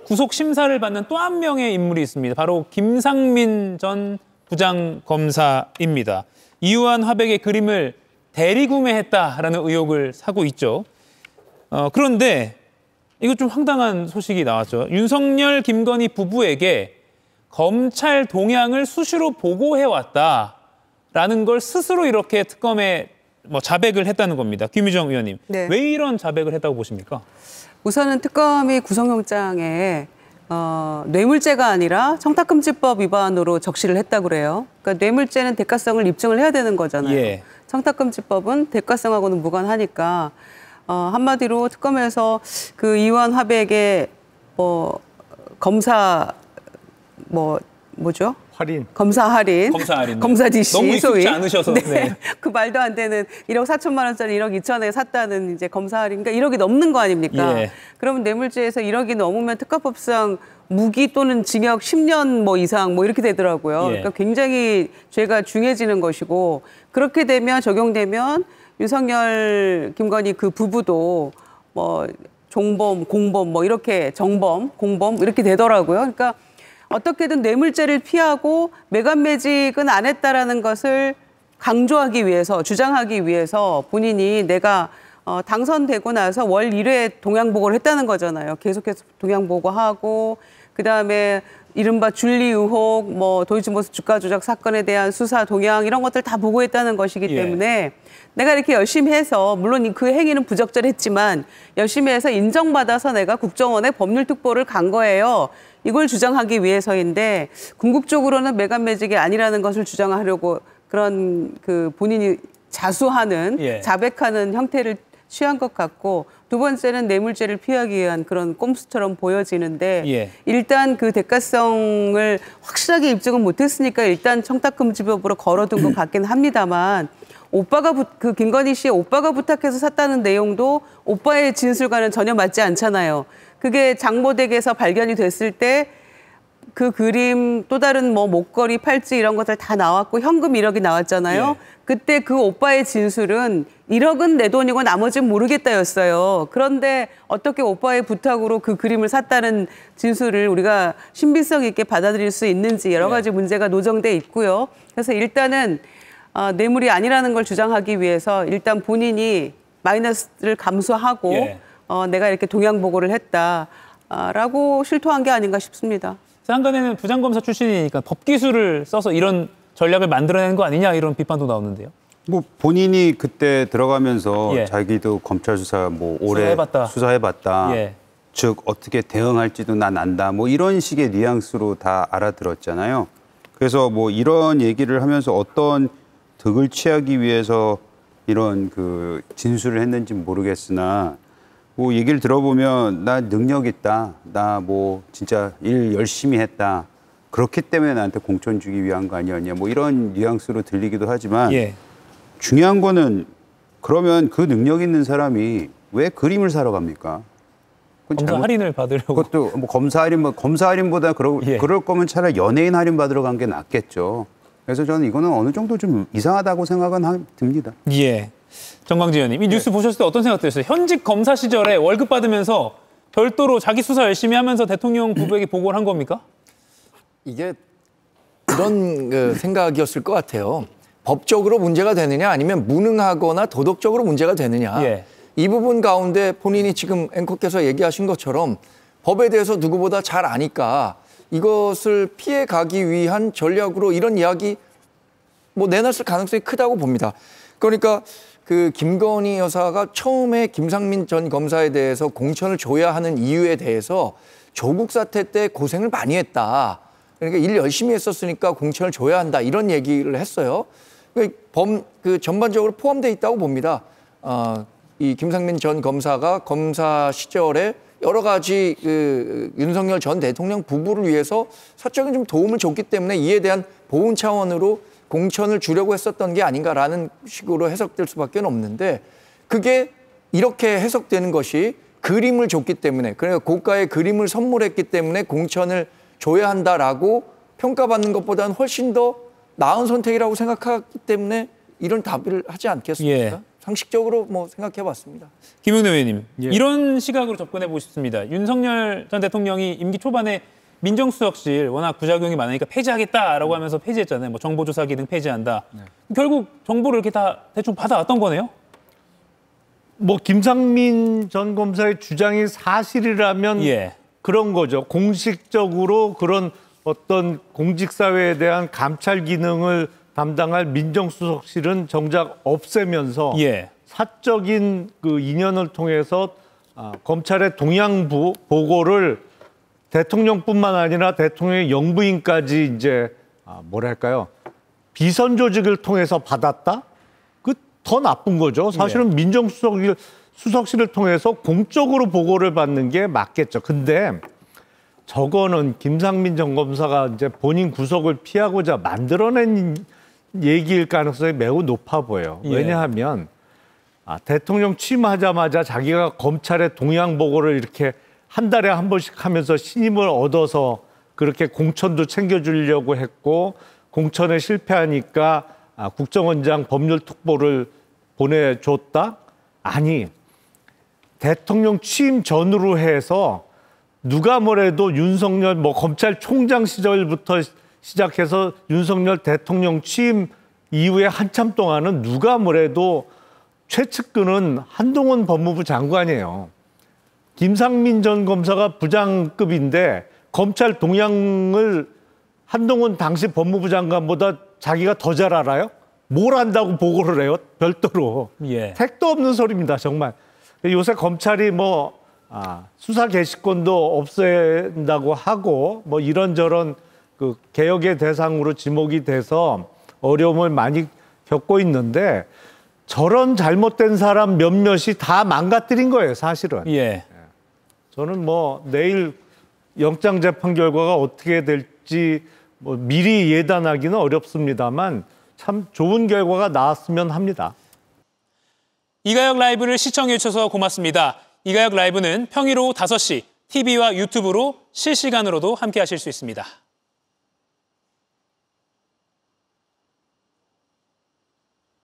구속 심사를 받는 또 한 명의 인물이 있습니다. 바로 김상민 전 부장검사입니다. 이유한 화백의 그림을 대리구매했다라는 의혹을 사고 있죠. 그런데 이거 좀 황당한 소식이 나왔죠. 윤석열, 김건희 부부에게 검찰 동향을 수시로 보고해왔다라는 걸 스스로 이렇게 특검에 자백을 했다는 겁니다. 김유정 의원님, 네. 왜 이런 자백을 했다고 보십니까? 우선은 특검이 구속영장에 뇌물죄가 아니라 청탁금지법 위반으로 적시를 했다고 그래요. 그러니까 뇌물죄는 대가성을 입증을 해야 되는 거잖아요. 예. 청탁금지법은 대가성하고는 무관하니까 한마디로 특검에서 그 이완 화백의 검사 뭐죠? 할인. 검사 할인. 검사 DC. 너무 익숙지 소위. 않으셔서. 네. 네. 그 말도 안 되는 1억 4천만 원짜리 1억 2천에 샀다는 이제 검사 할인. 그러니까 1억이 넘는 거 아닙니까? 예. 그러면 뇌물죄에서 1억이 넘으면 특가법상 무기 또는 징역 10년 이상 이렇게 되더라고요. 예. 그러니까 굉장히 죄가 중해지는 것이고 그렇게 되면 적용되면 윤석열, 김건희 그 부부도 종범, 공범 이렇게 정범, 공범 이렇게 되더라고요. 그러니까 어떻게든 뇌물죄를 피하고 매간매직은 안 했다라는 것을 강조하기 위해서, 주장하기 위해서 본인이 내가 당선되고 나서 월 1회 동양보고를 했다는 거잖아요. 계속해서 동양보고하고 그다음에 이른바 준리 의혹, 도이치모스 주가 조작 사건에 대한 수사 동향 이런 것들 다 보고했다는 것이기 때문에 내가 이렇게 열심히 해서 물론 그 행위는 부적절했지만 열심히 해서 인정받아서 내가 국정원에 법률특보를 간 거예요. 이걸 주장하기 위해서인데 궁극적으로는 매간매직이 아니라는 것을 주장하려고 그런 그 본인이 자수하는 자백하는 형태를 취한 것 같고 두 번째는 뇌물죄를 피하기 위한 그런 꼼수처럼 보여지는데 일단 그 대가성을 확실하게 입증은 못했으니까 일단 청탁금지법으로 걸어둔 것 같긴 합니다만 그 김건희 씨의 오빠가 부탁해서 샀다는 내용도 오빠의 진술과는 전혀 맞지 않잖아요. 그게 장모댁에서 발견이 됐을 때 그 그림 또 다른 목걸이, 팔찌 이런 것들 다 나왔고 현금 1억이 나왔잖아요. 그때 그 오빠의 진술은 1억은 내 돈이고 나머지는 모르겠다였어요. 그런데 어떻게 오빠의 부탁으로 그 그림을 샀다는 진술을 우리가 신빙성 있게 받아들일 수 있는지 여러 가지 문제가 노정돼 있고요. 그래서 일단은 뇌물이 아니라는 걸 주장하기 위해서 일단 본인이 마이너스를 감수하고 내가 이렇게 동양보고를 했다라고 실토한 게 아닌가 싶습니다. 한간에는 부장검사 출신이니까 법기술을 써서 이런 전략을 만들어내는 거 아니냐 이런 비판도 나오는데요. 본인이 그때 들어가면서 자기도 검찰 수사 오래 수사해봤다. 즉 어떻게 대응할지도 난 안다. 이런 식의 뉘앙스로 다 알아들었잖아요. 그래서 이런 얘기를 하면서 어떤 득을 취하기 위해서 이런 그 진술을 했는지 모르겠으나 얘기를 들어보면 나 능력 있다. 나 진짜 일 열심히 했다. 그렇기 때문에 나한테 공천 주기 위한 거 아니었냐. 이런 뉘앙스로 들리기도 하지만 중요한 거는 그러면 그 능력 있는 사람이 왜 그림을 사러 갑니까? 검사 할인을 받으려고. 그것도 검사 할인보다 그럴 거면 차라리 연예인 할인 받으러 간 게 낫겠죠. 그래서 저는 이거는 어느 정도 좀 이상하다고 생각은 듭니다. 정광진 의원님, 이 뉴스 보셨을 때 어떤 생각 드셨어요? 현직 검사 시절에 월급 받으면서 별도로 자기 수사 열심히 하면서 대통령 부부에게 보고를 한 겁니까? 이게 그런 생각이었을 것 같아요. 법적으로 문제가 되느냐 아니면 무능하거나 도덕적으로 문제가 되느냐. 이 부분 가운데 본인이 지금 앵커께서 얘기하신 것처럼 법에 대해서 누구보다 잘 아니까 이것을 피해가기 위한 전략으로 이런 이야기 내놨을 가능성이 크다고 봅니다. 그러니까 그 김건희 여사가 처음에 김상민 전 검사에 대해서 공천을 줘야 하는 이유에 대해서 조국 사태 때 고생을 많이 했다. 그러니까 일 열심히 했었으니까 공천을 줘야 한다. 이런 얘기를 했어요. 전반적으로 포함되어 있다고 봅니다. 이 김상민 전 검사가 검사 시절에 여러 가지 윤석열 전 대통령 부부를 위해서 사적인 좀 도움을 줬기 때문에 이에 대한 보훈 차원으로 공천을 주려고 했었던 게 아닌가라는 식으로 해석될 수밖에 없는데 그게 이렇게 해석되는 것이 그림을 줬기 때문에 그러니까 고가의 그림을 선물했기 때문에 공천을 줘야 한다라고 평가받는 것보다는 훨씬 더 나은 선택이라고 생각하기 때문에 이런 답을 하지 않겠습니까? 상식적으로 뭐 생각해봤습니다. 김용래 의원님, 이런 시각으로 접근해 보고 싶습니다. 윤석열 전 대통령이 임기 초반에 민정수석실 워낙 부작용이 많으니까 폐지하겠다라고 하면서 폐지했잖아요. 뭐 정보조사 기능 폐지한다. 결국 정보를 이렇게 다 대충 받아왔던 거네요. 뭐 김상민 전 검사의 주장이 사실이라면 그런 거죠. 공식적으로 그런 어떤 공직사회에 대한 감찰 기능을 담당할 민정수석실은 정작 없애면서 사적인 그 인연을 통해서 검찰의 동향 보고를 대통령뿐만 아니라 대통령의 영부인까지 이제 뭐랄까요, 비선 조직을 통해서 받았다? 그 더 나쁜 거죠. 사실은 민정수석실을 통해서 공적으로 보고를 받는 게 맞겠죠. 근데 저거는 김상민 전 검사가 이제 본인 구속을 피하고자 만들어낸 얘기일 가능성이 매우 높아 보여요. 왜냐하면 대통령 취임하자마자 자기가 검찰의 동향 보고를 이렇게 한 달에 한 번씩 하면서 신임을 얻어서 그렇게 공천도 챙겨주려고 했고, 공천에 실패하니까 국정원장 법률특보를 보내줬다? 아니, 대통령 취임 전후로 해서 누가 뭐래도 윤석열 검찰총장 시절부터 시작해서 윤석열 대통령 취임 이후에 한참 동안은 누가 뭐래도 최측근은 한동훈 법무부 장관이에요. 김상민 전 검사가 부장급인데 검찰 동향을 한동훈 당시 법무부 장관보다 자기가 더 잘 알아요? 뭘 안다고 보고를 해요? 별도로. 택도 없는 소리입니다, 정말. 요새 검찰이 수사 개시권도 없앤다고 하고 이런저런 그 개혁의 대상으로 지목이 돼서 어려움을 많이 겪고 있는데, 저런 잘못된 사람 몇몇이 다 망가뜨린 거예요, 사실은. 저는 내일 영장재판 결과가 어떻게 될지 미리 예단하기는 어렵습니다만 참 좋은 결과가 나왔으면 합니다. 이가혁 라이브를 시청해 주셔서 고맙습니다. 이가혁 라이브는 평일 오후 5시 TV와 유튜브로 실시간으로도 함께 하실 수 있습니다.